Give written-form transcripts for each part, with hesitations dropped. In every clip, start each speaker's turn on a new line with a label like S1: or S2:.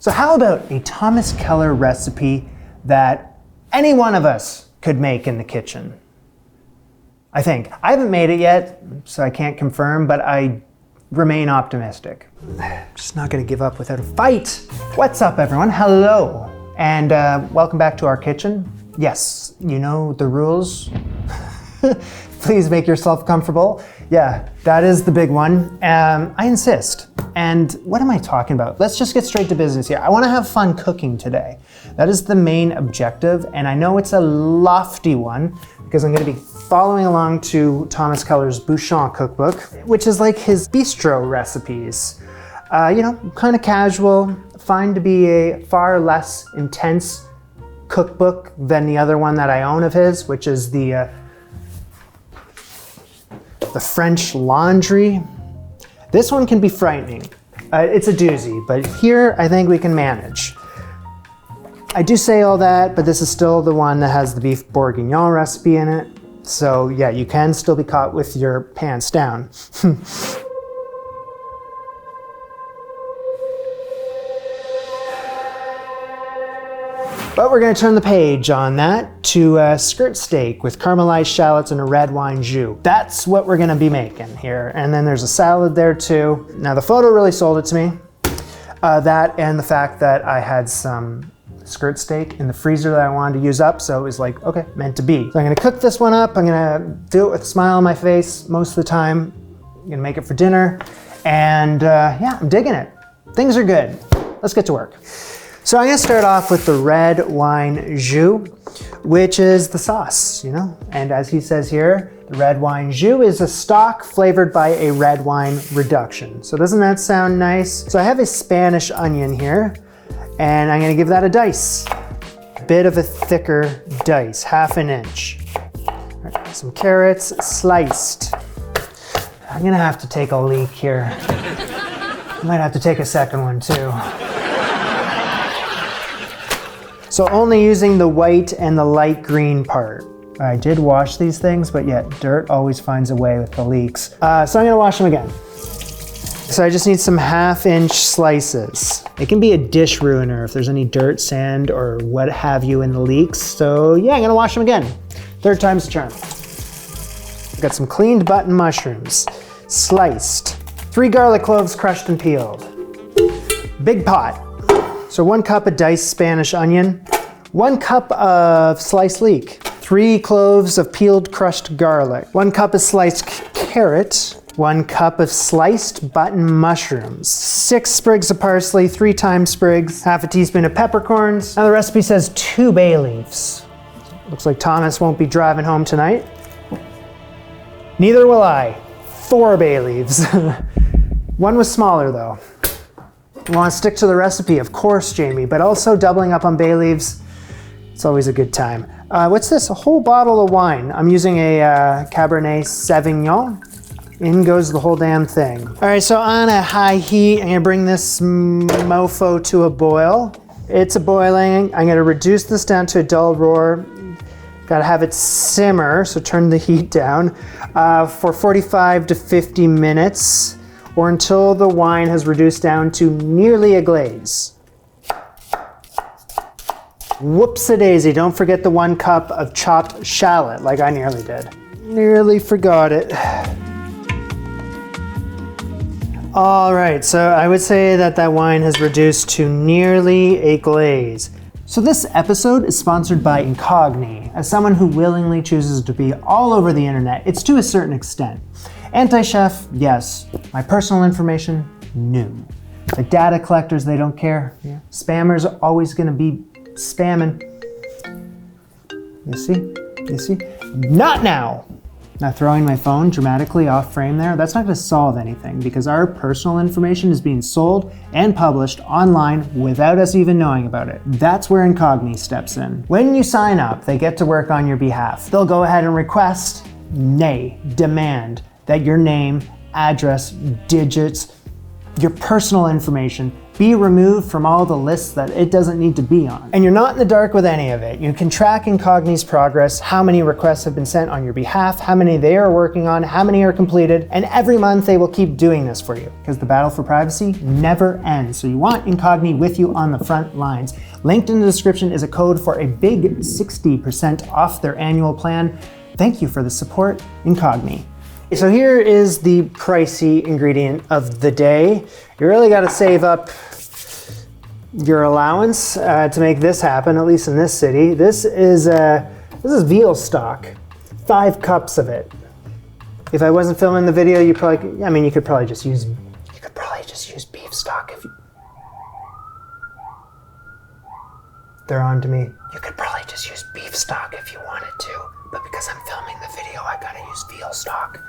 S1: So how about a Thomas Keller recipe that any one of us could make in the kitchen? I think. I haven't made it yet, so I can't confirm, but I remain optimistic. Just not gonna give up without a fight. What's up, everyone? Hello, and welcome back to our kitchen. Yes, you know the rules. Please make yourself comfortable. Yeah, that is the big one. I insist. And what am I talking about? Let's just get straight to business here. I want to have fun cooking today. That is the main objective, and I know it's a lofty one because I'm going to be following along to Thomas Keller's Bouchon cookbook, which is like his bistro recipes. You know, kind of casual, find to be a far less intense cookbook than the other one that I own of his, which is the French Laundry. This one can be frightening. It's a doozy, but here I think we can manage. I do say all that, but this is still the one that has the beef bourguignon recipe in it. So yeah, you can still be caught with your pants down. But we're going to turn the page on that to skirt steak with caramelized shallots and a red wine jus. That's what we're going to be making here. And then there's a salad there too. Now the photo really sold it to me. That and the fact that I had some skirt steak in the freezer that I wanted to use up. So it was like, okay, meant to be. So I'm going to cook this one up. I'm going to do it with a smile on my face most of the time. I'm going to make it for dinner. And yeah, I'm digging it. Things are good. Let's get to work. So I'm going to start off with the red wine jus, which is the sauce, you know? And as he says here, the red wine jus is a stock flavored by a red wine reduction. So doesn't that sound nice? So I have a Spanish onion here, and I'm going to give that a dice. A bit of a thicker dice, 1/2 inch. Right, some carrots sliced. I'm going to have to take a leak here. Might have to take a second one too. So only using the white and the light green part. I did wash these things, but yet dirt always finds a way with the leaks. So I'm gonna wash them again. So I just need some 1/2 inch slices. It can be a dish ruiner if there's any dirt, sand, or what have you in the leaks. So yeah, I'm gonna wash them again. 3rd time's the charm. Got some cleaned button mushrooms, sliced. 3 garlic cloves crushed and peeled. Big pot. So 1 cup of diced Spanish onion, 1 cup of sliced leek, 3 cloves of peeled crushed garlic, 1 cup of sliced carrot, 1 cup of sliced button mushrooms, 6 sprigs of parsley, 3 thyme sprigs, 1/2 teaspoon of peppercorns. Now the recipe says 2 bay leaves. Looks like Thomas won't be driving home tonight. Neither will I. 4 bay leaves. One was smaller though. You want to stick to the recipe, of course, Jamie, but also doubling up on bay leaves. It's always a good time. What's this? A whole bottle of wine. I'm using a Cabernet Sauvignon. In goes the whole damn thing. All right, so on a high heat, I'm gonna bring this mofo to a boil. It's a boiling. I'm gonna reduce this down to a dull roar. Gotta have it simmer, so turn the heat down for 45 to 50 minutes. Or until the wine has reduced down to nearly a glaze. Whoops-a-daisy, don't forget the 1 cup of chopped shallot, like I nearly did. Nearly forgot it. All right, so I would say that wine has reduced to nearly a glaze. So this episode is sponsored by Incogni. As someone who willingly chooses to be all over the internet, it's to a certain extent. Antichef, yes. My personal information, no. Like data collectors, they don't care. Yeah. Spammers are always gonna be spamming. You see? You see? Not now! Now throwing my phone dramatically off frame there, that's not gonna solve anything because our personal information is being sold and published online without us even knowing about it. That's where Incogni steps in. When you sign up, they get to work on your behalf. They'll go ahead and request, nay, demand, that your name, address, digits, your personal information be removed from all the lists that it doesn't need to be on. And you're not in the dark with any of it. You can track Incogni's progress, how many requests have been sent on your behalf, how many they are working on, how many are completed, and every month they will keep doing this for you because the battle for privacy never ends. So you want Incogni with you on the front lines. Linked in the description is a code for a big 60% off their annual plan. Thank you for the support, Incogni. So here is the pricey ingredient of the day. You really got to save up your allowance to make this happen, at least in this city. This is veal stock, 5 cups of it. If I wasn't filming the video, you could probably just use beef stock if you... They're on to me. You could probably just use beef stock if you wanted to, but because I'm filming the video, I gotta use veal stock.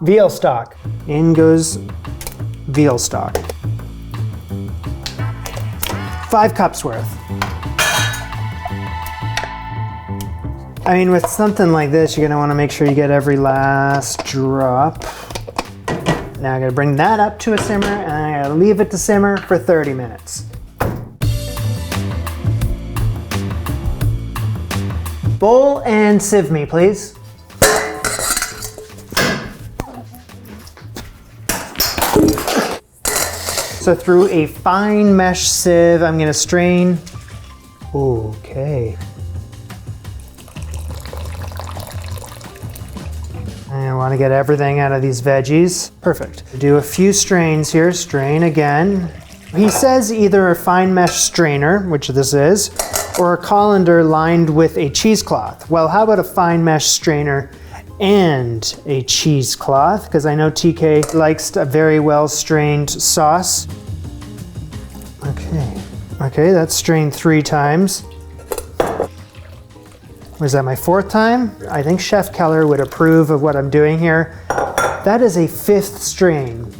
S1: Veal stock. In goes veal stock. 5 cups worth. I mean, with something like this, you're gonna wanna make sure you get every last drop. Now I'm gonna bring that up to a simmer and I'm gonna leave it to simmer for 30 minutes. Bowl and sieve me, please. So through a fine mesh sieve, I'm gonna strain. Okay. I wanna get everything out of these veggies. Perfect. Do a few strains here, strain again. He says either a fine mesh strainer, which this is, or a colander lined with a cheesecloth. Well, how about a fine mesh strainer and a cheesecloth, because I know TK likes a very well strained sauce. Okay, that's strained 3 times. Was that my 4th time? I think Chef Keller would approve of what I'm doing here. That is a 5th strain.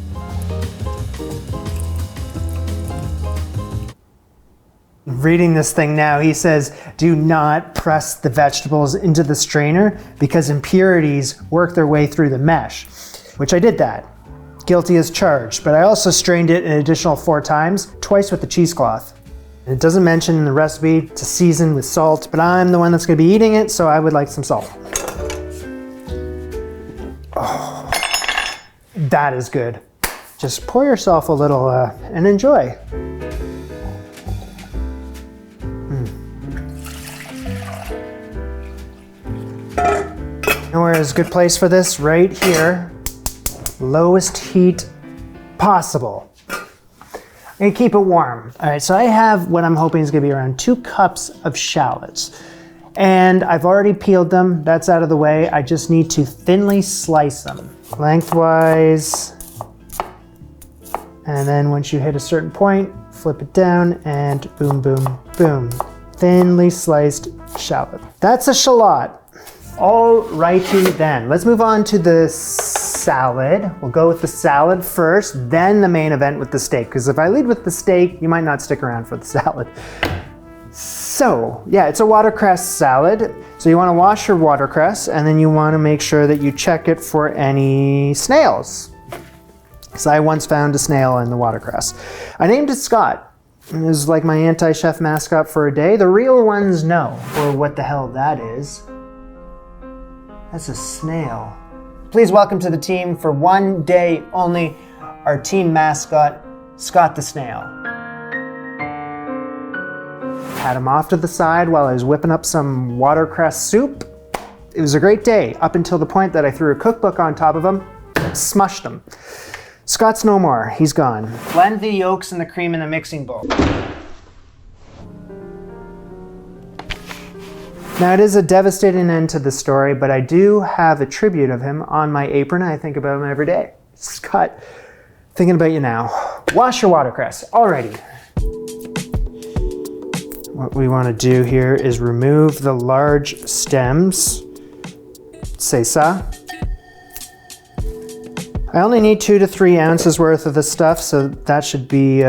S1: Reading this thing now, he says, do not press the vegetables into the strainer because impurities work their way through the mesh, which I did that. Guilty as charged, but I also strained it an additional 4 times, twice with the cheesecloth. It doesn't mention in the recipe to season with salt, but I'm the one that's gonna be eating it, so I would like some salt. Oh, that is good. Just pour yourself a little and enjoy. Nowhere is a good place for this, right here. Lowest heat possible. And keep it warm. All right, so I have what I'm hoping is gonna be around 2 cups of shallots. And I've already peeled them, that's out of the way. I just need to thinly slice them. Lengthwise. And then once you hit a certain point, flip it down and boom, boom, boom. Thinly sliced shallot. That's a shallot. Alrighty then, let's move on to the salad. We'll go with the salad first, then the main event with the steak, because if I lead with the steak, you might not stick around for the salad. So, yeah, it's a watercress salad. So you wanna wash your watercress, and then you wanna make sure that you check it for any snails. Because I once found a snail in the watercress. I named it Scott. It was like my anti-chef mascot for a day. The real ones know, or what the hell that is. That's a snail. Please welcome to the team for one day only, our team mascot, Scott the Snail. Had him off to the side while I was whipping up some watercress soup. It was a great day, up until the point that I threw a cookbook on top of him, smushed him. Scott's no more, he's gone. Blend the yolks and the cream in the mixing bowl. Now, it is a devastating end to the story, but I do have a tribute of him on my apron. I think about him every day. Scott, thinking about you now. Wash your watercress. Alrighty. What we want to do here is remove the large stems. C'est ça. I only need 2 to 3 ounces worth of the stuff, so that should be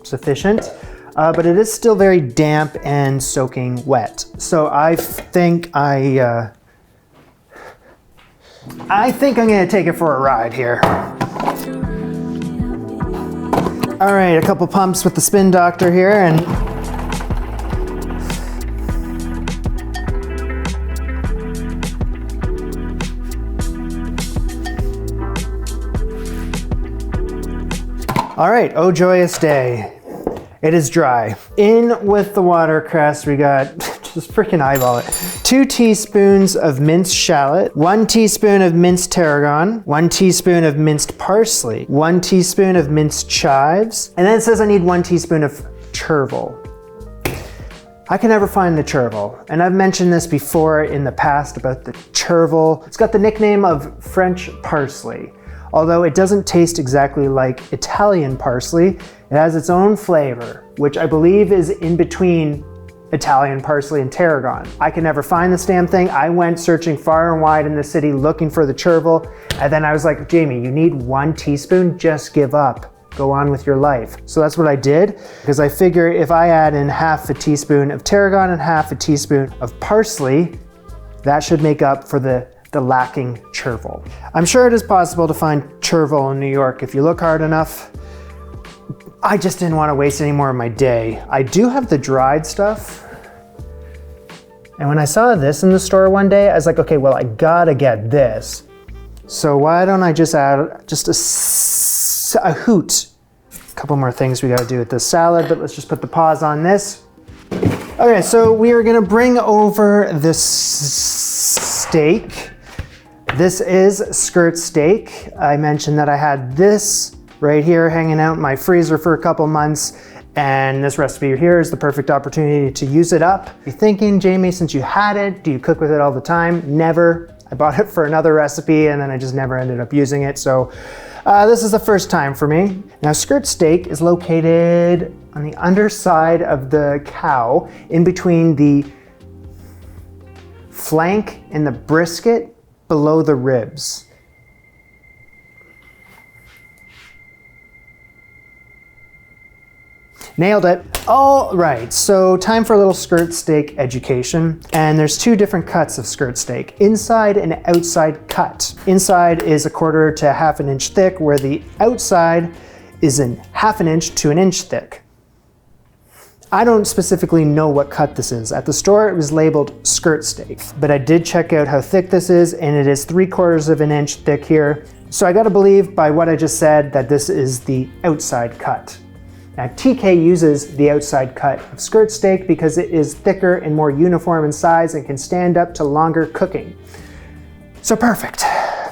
S1: sufficient. But it is still very damp and soaking wet. So I think I'm gonna take it for a ride here. All right, a couple pumps with the spin doctor here, and all right, oh joyous day. It is dry. In with the watercress, we got, just freaking eyeball it, 2 teaspoons of minced shallot, 1 teaspoon of minced tarragon, 1 teaspoon of minced parsley, 1 teaspoon of minced chives, and then it says I need 1 teaspoon of chervil. I can never find the chervil, and I've mentioned this before in the past about the chervil. It's got the nickname of French parsley. Although it doesn't taste exactly like Italian parsley, it has its own flavor, which I believe is in between Italian parsley and tarragon. I can never find this damn thing. I went searching far and wide in the city looking for the chervil, and then I was like, Jamie, you need 1 teaspoon, just give up. Go on with your life. So that's what I did, because I figure if I add in half a teaspoon of tarragon and half a teaspoon of parsley, that should make up for the lacking chervil. I'm sure it is possible to find chervil in New York if you look hard enough. I just didn't want to waste any more of my day. I do have the dried stuff. And when I saw this in the store one day, I was like, okay, well, I gotta get this. So why don't I just add just a hoot. A couple more things we gotta do with this salad, but let's just put the pause on this. Okay, so we are gonna bring over this steak. This is skirt steak. I mentioned that I had this right here hanging out in my freezer for a couple months, and this recipe here is the perfect opportunity to use it up. You're thinking, Jamie, since you had it, do you cook with it all the time? Never. I bought it for another recipe and then I just never ended up using it. So this is the first time for me. Now, skirt steak is located on the underside of the cow, in between the flank and the brisket, below the ribs. Nailed it. All right, so time for a little skirt steak education. And there's 2 different cuts of skirt steak, inside and outside cut. Inside is 1/4 to 1/2 inch thick, where the outside is 1/2 inch to 1 inch thick. I don't specifically know what cut this is. At the store, it was labeled skirt steak, but I did check out how thick this is, and it is 3/4 of an inch thick here. So I gotta believe by what I just said that this is the outside cut. Now, TK uses the outside cut of skirt steak because it is thicker and more uniform in size and can stand up to longer cooking. So perfect.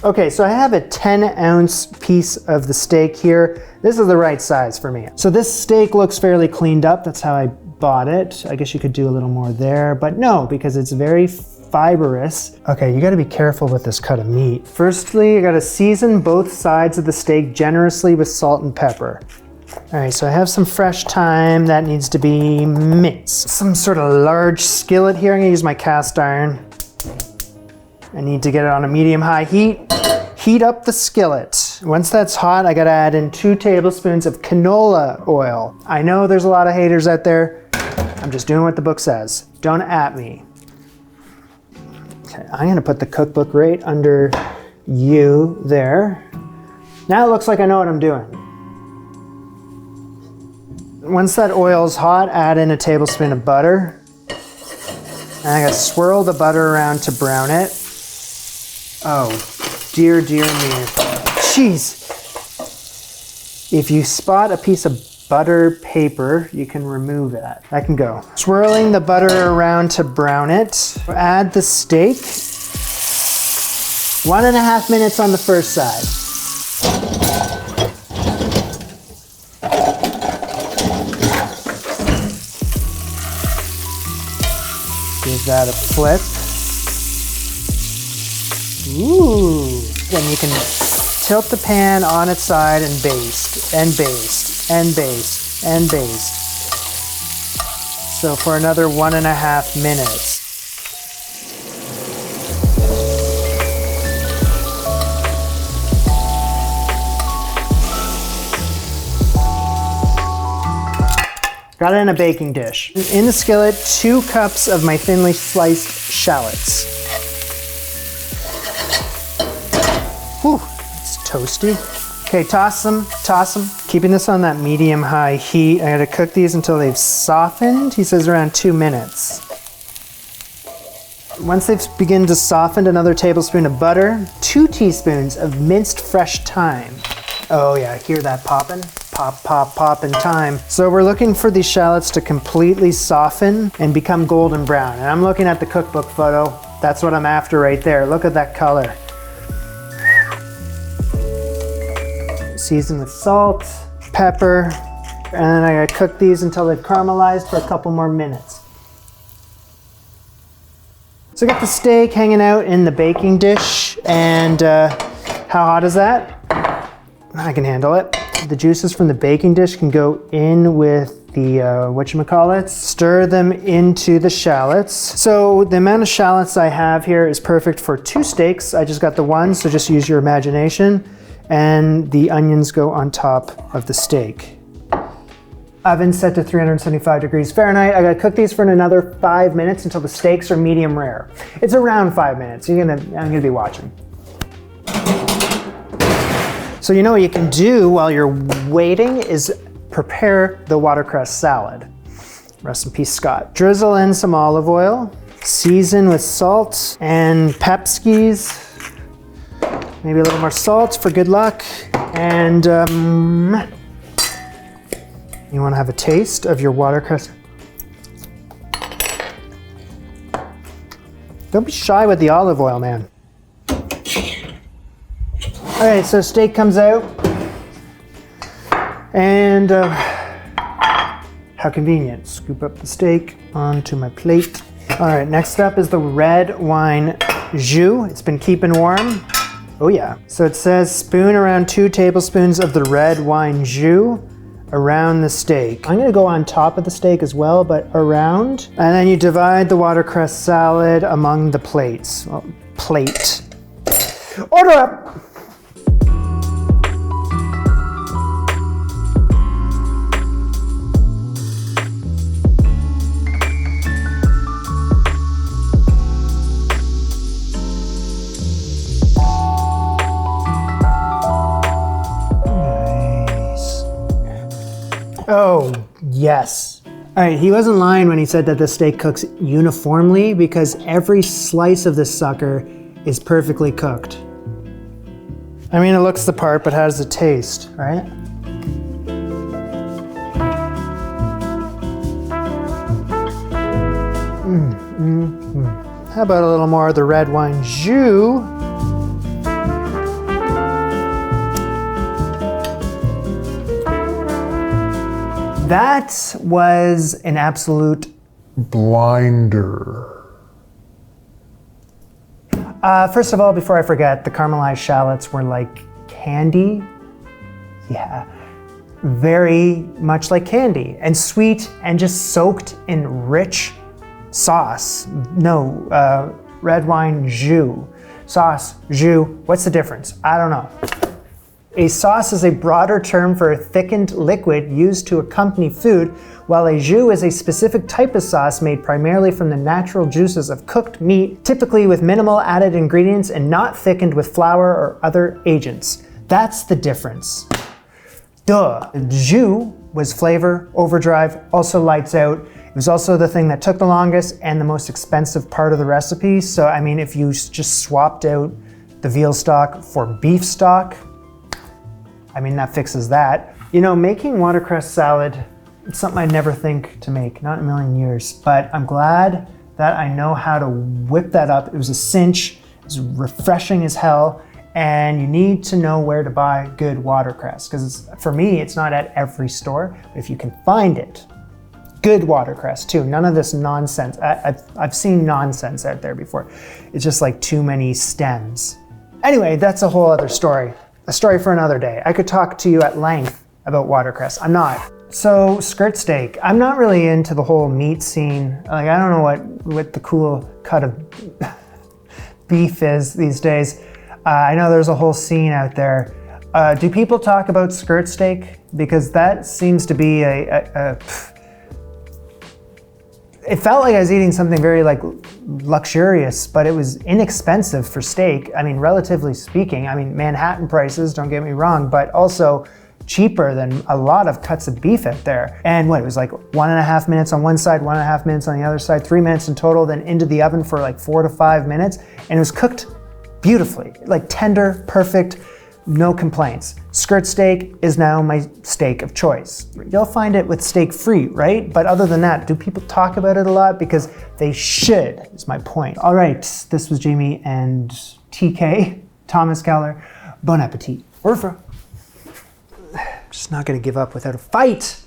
S1: Okay, so I have a 10-ounce piece of the steak here. This is the right size for me. So this steak looks fairly cleaned up. That's how I bought it. I guess you could do a little more there, but no, because it's very fibrous. Okay, you gotta be careful with this cut of meat. Firstly, you gotta season both sides of the steak generously with salt and pepper. All right, so I have some fresh thyme that needs to be minced. Some sort of large skillet here. I'm gonna use my cast iron. I need to get it on a medium-high heat. Heat up the skillet. Once that's hot, I gotta add in 2 tablespoons of canola oil. I know there's a lot of haters out there. I'm just doing what the book says. Don't at me. Okay, I'm gonna put the cookbook right under you there. Now it looks like I know what I'm doing. Once that oil's hot, add in a tablespoon of butter. And I gotta swirl the butter around to brown it. Oh, dear, dear me. Jeez. If you spot a piece of butter paper, you can remove that. That can go. Swirling the butter around to brown it. Add the steak. 1.5 minutes on the first side. Give that a flip. Ooh. Then you can tilt the pan on its side and baste, and baste, and baste, and baste. So for another 1.5 minutes. Got it in a baking dish. In the skillet, 2 cups of my thinly sliced shallots. Whew, it's toasty. Okay, toss them, keeping this on that medium-high heat. I gotta cook these until they've softened. He says around 2 minutes. Once they've begun to soften, another tablespoon of butter, 2 teaspoons of minced fresh thyme. Oh yeah, hear that popping? Pop, pop, pop in thyme. So we're looking for these shallots to completely soften and become golden brown. And I'm looking at the cookbook photo. That's what I'm after right there. Look at that color. Season with salt, pepper, and then I gotta cook these until they've caramelized for a couple more minutes. So I got the steak hanging out in the baking dish, and how hot is that? I can handle it. The juices from the baking dish can go in with the whatchamacallits. Stir them into the shallots. So the amount of shallots I have here is perfect for 2 steaks. I just got the one, so just use your imagination. And the onions go on top of the steak. Oven set to 375 degrees Fahrenheit. I gotta cook these for another 5 minutes until the steaks are medium rare. It's around 5 minutes. I'm gonna be watching. So you know what you can do while you're waiting is prepare the watercress salad. Rest in peace, Scott. Drizzle in some olive oil, season with salt and pepskis. Maybe a little more salt for good luck. And you wanna have a taste of your watercress. Don't be shy with the olive oil, man. All right, so steak comes out. And how convenient. Scoop up the steak onto my plate. All right, next up is the red wine jus. It's been keeping warm. Oh yeah. So it says spoon around 2 tablespoons of the red wine jus around the steak. I'm gonna go on top of the steak as well, but around. And then you divide the watercress salad among the plates. Well, plate. Order up! Oh, yes. All right, he wasn't lying when he said that the steak cooks uniformly because every slice of this sucker is perfectly cooked. I mean, it looks the part, but how does it taste, right? How about a little more of the red wine jus? That was an absolute blinder. First of all, before I forget, the caramelized shallots were like candy. Yeah, very much like candy, and sweet and just soaked in rich sauce. No, red wine jus. Sauce, jus, what's the difference? I don't know. A sauce is a broader term for a thickened liquid used to accompany food, while a jus is a specific type of sauce made primarily from the natural juices of cooked meat, typically with minimal added ingredients and not thickened with flour or other agents. That's the difference. Duh. The jus was flavor, overdrive, also lights out. It was also the thing that took the longest and the most expensive part of the recipe. So, I mean, if you just swapped out the veal stock for beef stock, I mean, that fixes that. You know, making watercress salad, it's something I'd never think to make, not in a million years, but I'm glad that I know how to whip that up. It was a cinch, it was refreshing as hell, and you need to know where to buy good watercress, because for me, it's not at every store, but if you can find it, good watercress too, none of this nonsense. I've seen nonsense out there before. It's just like too many stems. Anyway, that's a whole other story. A story for another day. I could talk to you at length about watercress. I'm not. So skirt steak. I'm not really into the whole meat scene. Like, I don't know what the cool cut of beef is these days. I know there's a whole scene out there. Do people talk about skirt steak? Because that seems to be it felt like I was eating something very like luxurious, but it was inexpensive for steak. I mean, relatively speaking. I mean, Manhattan prices, don't get me wrong, but also cheaper than a lot of cuts of beef out there. And what, it was like 1.5 minutes on one side, 1.5 minutes on the other side, 3 minutes in total, then into the oven for like 4 to 5 minutes. And it was cooked beautifully, like tender, perfect, no complaints. Skirt steak is now my steak of choice. You'll find it with steak free, right? But other than that, do people talk about it a lot? Because they should, is my point. All right, this was Jamie and TK, Thomas Keller. Bon appetit. Just not gonna give up without a fight.